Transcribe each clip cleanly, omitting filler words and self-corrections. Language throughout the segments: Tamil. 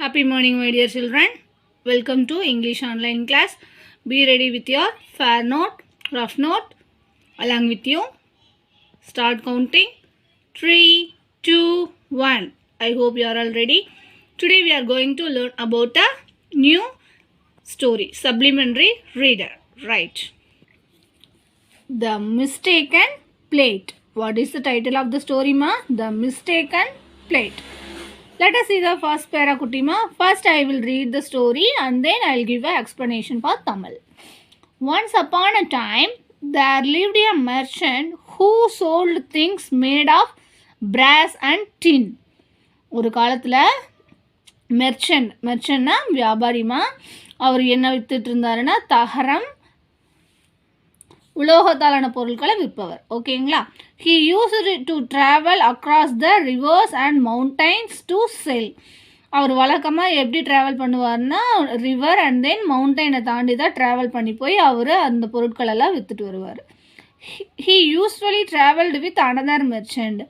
Happy morning, my dear children. Welcome to English online class. Be ready with your fair note, rough note, along with you. Start counting. 3, 2, 1. I hope you are all ready. Today we are going to learn about a new story, Supplementary Reader. Right. The Mistaken Plate. What is the title of the story, ma? The Mistaken Plate. Let us see the first para, Kutima. First I will read the story and then I will give an explanation for Tamil. Once upon a time, there lived a merchant who sold things made of brass and tin. ஒரு காலத்தில் மெர்ச்சன்ட்னா வியாபாரிமா அவர் என்ன வித்துட்டு இருந்தாருன்னா தகரம் உலோகத்தாலான பொருட்களை விற்பவர். ஓகேங்களா? He used to travel across the rivers and mountains to sell. அவர் வழக்கமாக எப்படி ட்ராவல் பண்ணுவார்னா ரிவர் அண்ட் தென் மவுண்டனை தாண்டி தான் ட்ராவல் பண்ணி போய் அவர் அந்த பொருட்களெல்லாம் விற்றுட்டு வருவார். He usually traveled with another merchant.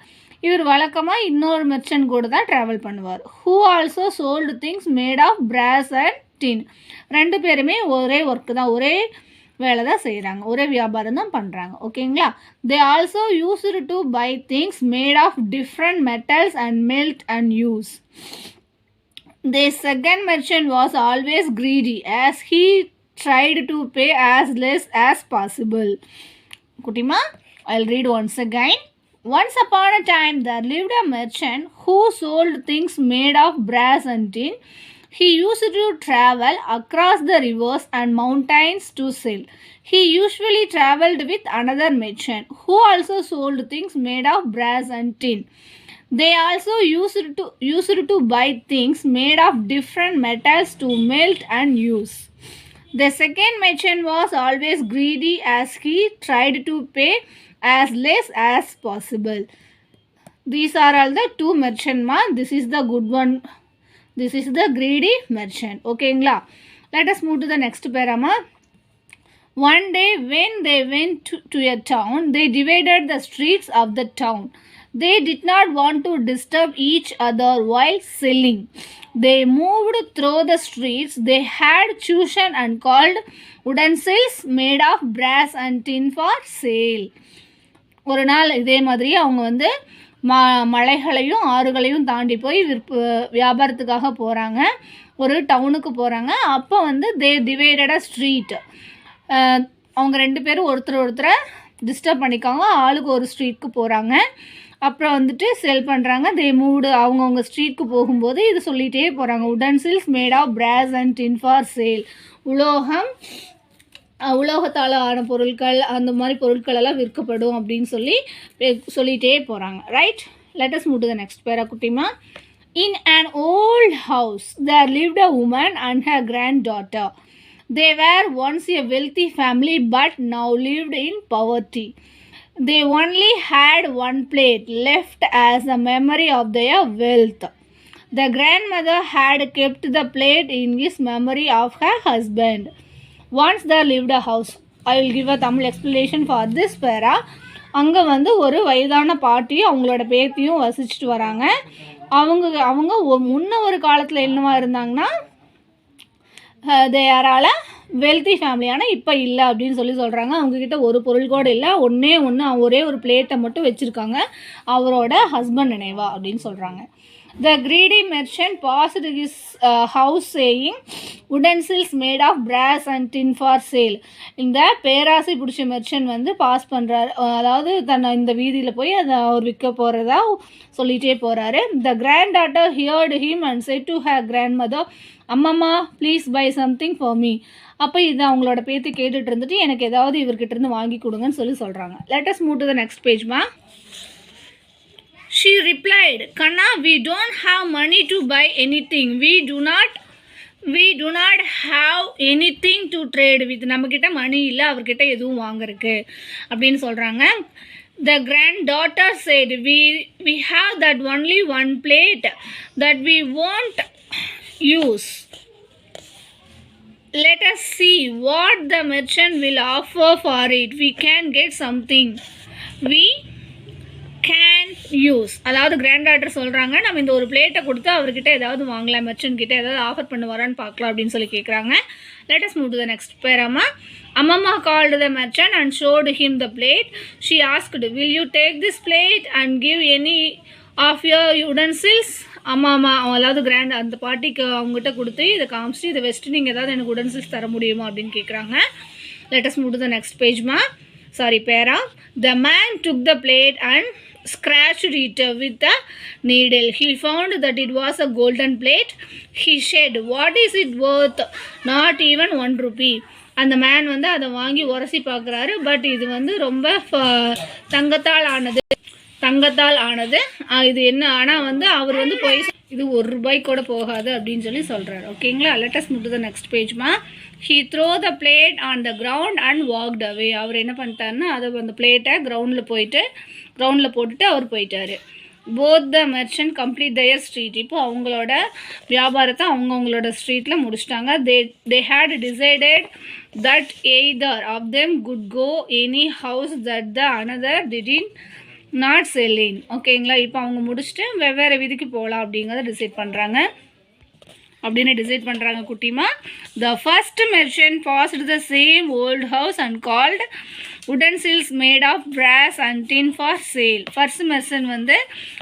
இவர் வழக்கமாக இன்னொரு மெர்ச்சன்ட் கூட தான் ட்ராவல் பண்ணுவார். Who also sold things made of brass and tin. ரெண்டு பேருமே ஒரே ஒர்க்கு தான், ஒரே வேலை தான் செய்கிறாங்க, ஒரே வியாபாரம் தான் பண்ணுறாங்க. ஓகேங்களா? They also used to buy things made of different metals and melt and use. The second merchant was always greedy as he tried to pay as less as possible. குட்டிமா, I'll read once again. Once upon a time there lived a merchant who sold things made of brass and tin. He used to travel across the rivers and mountains to sell. He usually traveled with another merchant who also sold things made of brass and tin. They also used to buy things made of different metals to melt and use. The second merchant was always greedy as he tried to pay as less as possible. These are all the two merchant ma. This is the good one. This is the greedy merchant. Okay, let us move to the next parama. One day when they went to a town, they divided the streets of the town. They did not want to disturb each other while selling. They moved through the streets they had chosen and called utensils made of brass and tin for sale. ஒரு நாள் இதே மாதிரி அவங்க மலைகளையும் ஆறுகளையும் தாண்டி போய் வியாபாரத்துக்காக போகிறாங்க, ஒரு டவுனுக்கு போகிறாங்க. அப்போ தே டிவைடட் அ ஸ்ட்ரீட். அவங்க ரெண்டு பேரும் ஒருத்தரை டிஸ்டர்ப் பண்ணிக்காங்க, ஆளுக்கு ஒரு ஸ்ட்ரீட்க்கு போகிறாங்க. அப்புறம் செல் பண்ணுறாங்க. தே மூடு அவங்கவுங்க ஸ்ட்ரீட்க்கு போகும்போது இது சொல்லிகிட்டே போகிறாங்க. Utensils made of brass and tin for sale. உலோகத்தால் ஆன பொருட்கள், அந்த மாதிரி பொருட்கள் எல்லாம் விற்கப்படும் அப்படின்னு சொல்லிகிட்டே போகிறாங்க. Right, let us move to the next பேரா, குட்டிமா. இன் an old house there lived a woman and her granddaughter. They were once a wealthy family but now lived in poverty. They only had one plate left as a memory of their wealth. The grandmother had kept the plate in his memory of her husband. Once there lived a house. I will give a Tamil explanation for this para. அங்கே ஒரு வயதான பாட்டியும் அவங்களோட பேத்தியும் வசிச்சுட்டு வராங்க. அவங்க முன்ன ஒரு காலத்தில் என்னவா இருந்தாங்கன்னா தேரால வெல்த்தி ஃபேமிலியான இப்போ இல்லை அப்படின்னு சொல்கிறாங்க. அவங்கக்கிட்ட ஒரு பொருள் கூட இல்லை, ஒரே ஒரு பிளேட்டை மட்டும் வச்சுருக்காங்க, அவரோட ஹஸ்பண்ட் நினைவா அப்படின்னு சொல்கிறாங்க. The greedy merchant passed his house saying, utensils made of brass and tin for sale. இந்த பேராசை பிடிச்ச மெர்ச்சன்ட் பாஸ் பண்ணுறாரு, அதாவது இந்த வீதியில் போய் அதை அவர் விற்க போகிறதா சொல்லிகிட்டே போகிறாரு. The granddaughter heard him and said to her grandmother, அம்மம்மா please buy something for me. அப்போ இது அவங்களோட பேத்தி கேட்டுட்டு இருந்துட்டு எனக்கு ஏதாவது இவர்கிட்ட இருந்து வாங்கி கொடுங்கன்னு சொல்கிறாங்க. Let us move to the next page, ma. She replied, Kanna, we don't have money to buy anything. We do not have anything to trade with. நம்மக்கிட்ட மணி இல்லை, அவர்கிட்ட எதுவும் வாங்குறதுக்கு அப்படின்னு சொல்கிறாங்க. The granddaughter said, we have that only one plate that we won't use. Let us see what the merchant will offer for it. We can get something. We can use. அதாவது கிராண்ட் டாட்டர் சொல்கிறாங்க, நம்ம இந்த ஒரு பிளேட்டை கொடுத்து அவர்கிட்ட ஏதாவது வாங்கலாம், மெர்ச்சன்ட் கிட்ட ஏதாவது ஆஃபர் பண்ணுவாரான்னு பார்க்கலாம் அப்படின்னு சொல்லி கேட்குறாங்க. Let us move to the next பேராமா. Amama called the merchant and showed him the plate. She asked, will you take this plate and give any of your utensils? அம்மா அதாவது கிராண்ட் அந்த பாட்டிக்கு அவங்ககிட்ட கொடுத்து இதை காமிச்சிட்டு இதை வச்சுட்டு நீங்கள் ஏதாவது எனக்கு உடன்சில்ஸ் தர முடியுமா அப்படின்னு கேட்குறாங்க. Let us move to the next பேஜ்மா. Sorry para. The man took the plate and scratched it with a needle. He found that it was a golden plate. He said, what is it worth? Not even 1 rupee. அந்த மேன் வந்து அதை வாங்கி உரசி பார்க்குறாரு. பட் இது வந்து ரொம்ப தங்கத்தால் ஆனது. இது என்ன, ஆனால் வந்து அவர் வந்து போய் இது 1 ரூபாய் கூட போகாது அப்படின்னு சொல்லி சொல்கிறாரு. ஓகேங்களா. Let us move to the next பேஜ்மா. He threw the plate on the ground and walked away. அவர் என்ன பண்ணிட்டாருன்னா அதை அந்த பிளேட்டை கிரவுண்டில் போட்டுட்டு அவர் போயிட்டார். Both the merchant complete their street. இப்போ அவங்களோட வியாபாரத்தை அவங்களோட ஸ்ட்ரீட்டில் முடிச்சிட்டாங்க. they had decided that either of them could go any house that the another didn't not sell in. ஓகேங்களா. இப்போ அவங்க முடிச்சுட்டு வெவ்வேறு வீதிக்கு போகலாம் அப்படிங்கிறத டிசைட் பண்ணுறாங்க குட்டிமா. The first merchant passed the same old house and called utensils made of brass and tin for sale. First merchant வந்து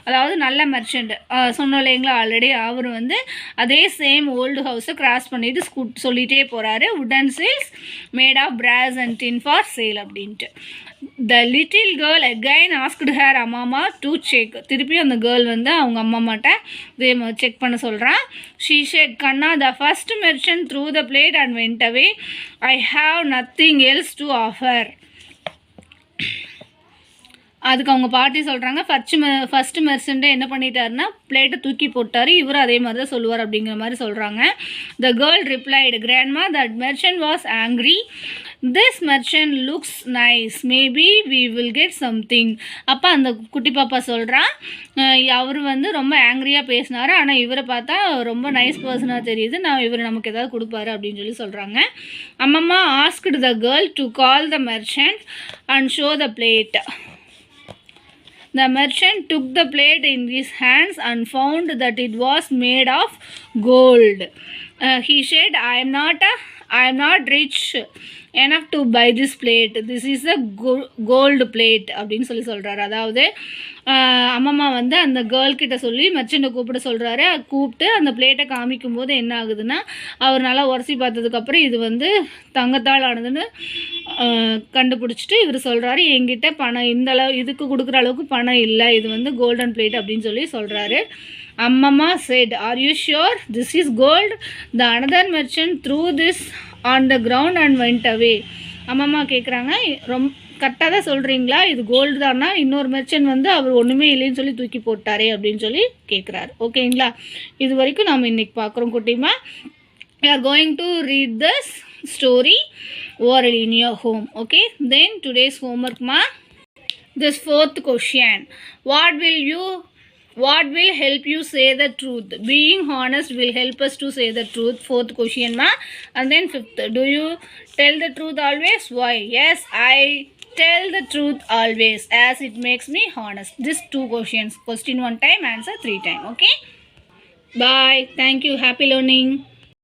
அதாவது நல்ல மெர்ச்சன்ட் சொன்னோம் இல்லைங்களா ஆல்ரெடி, அவர் வந்து அதே சேம் ஓல்டு ஹவுஸை கிராஸ் பண்ணிட்டு சொல்லிகிட்டே போகிறாரு, utensils made of brass and tin for sale அப்படின்ட்டு. The little girl again asked her அம்மாமா to check. திருப்பி அந்த கேர்ள் வந்து அவங்க அம்மாமாட்ட செக் பண்ண சொல்கிறான். She said, Kanna, the first merchant threw the plate and went away. I have nothing else to offer. அதுக்கு அவங்க பாட்டி சொல்கிறாங்க, ஃபர்ஸ்ட் மெர்ச்சன்ட்டே என்ன பண்ணிட்டாருன்னா பிளேட்டை தூக்கி போட்டார், இவரும் அதே மாதிரி தான் சொல்லுவார் அப்படிங்கிற மாதிரி சொல்கிறாங்க. The girl replied, Grandma, that merchant was angry. This merchant looks nice. Maybe we will get something. அப்போ அந்த குட்டி பாப்பா சொல்கிறான், அவர் வந்து ரொம்ப ஆங்க்ரியாக பேசினார், ஆனால் இவரை பார்த்தா ரொம்ப நைஸ் பர்சனாக தெரியுது, இவர் நமக்கு ஏதாவது கொடுப்பாரு அப்படின்னு சொல்லி சொல்கிறாங்க. அம்மம்மா asked the girl to call the merchant and show the plate. The merchant took the plate in his hands and found that it was made of gold. He said, I am not rich enough to buy this plate. This is a gold plate அப்படின்னு சொல்கிறாரு. அதாவது அம்மம்மா வந்து அந்த கேர்ள்கிட்ட சொல்லி மெர்ச்சண்ட்டை கூப்பிட சொல்கிறாரு. கூப்பிட்டு அந்த பிளேட்டை காமிக்கும் போது என்ன ஆகுதுன்னா, அவர் நல்லா உரசி பார்த்ததுக்கப்புறம் இது வந்து தங்கத்தால் ஆனதுன்னு கண்டுபிடிச்சிட்டு இவர் சொல்கிறாரு, என்கிட்ட பணம் இந்த அளவு இதுக்கு கொடுக்குற அளவுக்கு பணம் இல்லை, இது வந்து கோல்டன் பிளேட் அப்படின்னு சொல்லி சொல்கிறாரு. அம்மம்மா said, are you sure this is gold? The another merchant threw this on the ground and went away. அம்மம்மா கேட்குறாங்க, கரெக்டாக தான் சொல்கிறீங்களா, இது கோல்டு தானா? இன்னொரு மெர்ச்சன்ட் வந்து அவர் ஒன்றுமே இல்லைன்னு சொல்லி தூக்கி போட்டாரே அப்படின்னு சொல்லி கேட்குறாரு. ஓகேங்களா. இது வரைக்கும் நாம் இன்றைக்கி பார்க்குறோம் குட்டிமா. we are going to read this story orally in your home. Okay, then today's homework ma, this 4th question, what will help you say the truth? Being honest will help us to say the truth. 4th question ma. And then 5th, do you tell the truth always? Why? Yes, I tell the truth always as it makes me honest. These 2 questions, question 1 time, answer 3 time. Okay, bye, thank you, happy learning.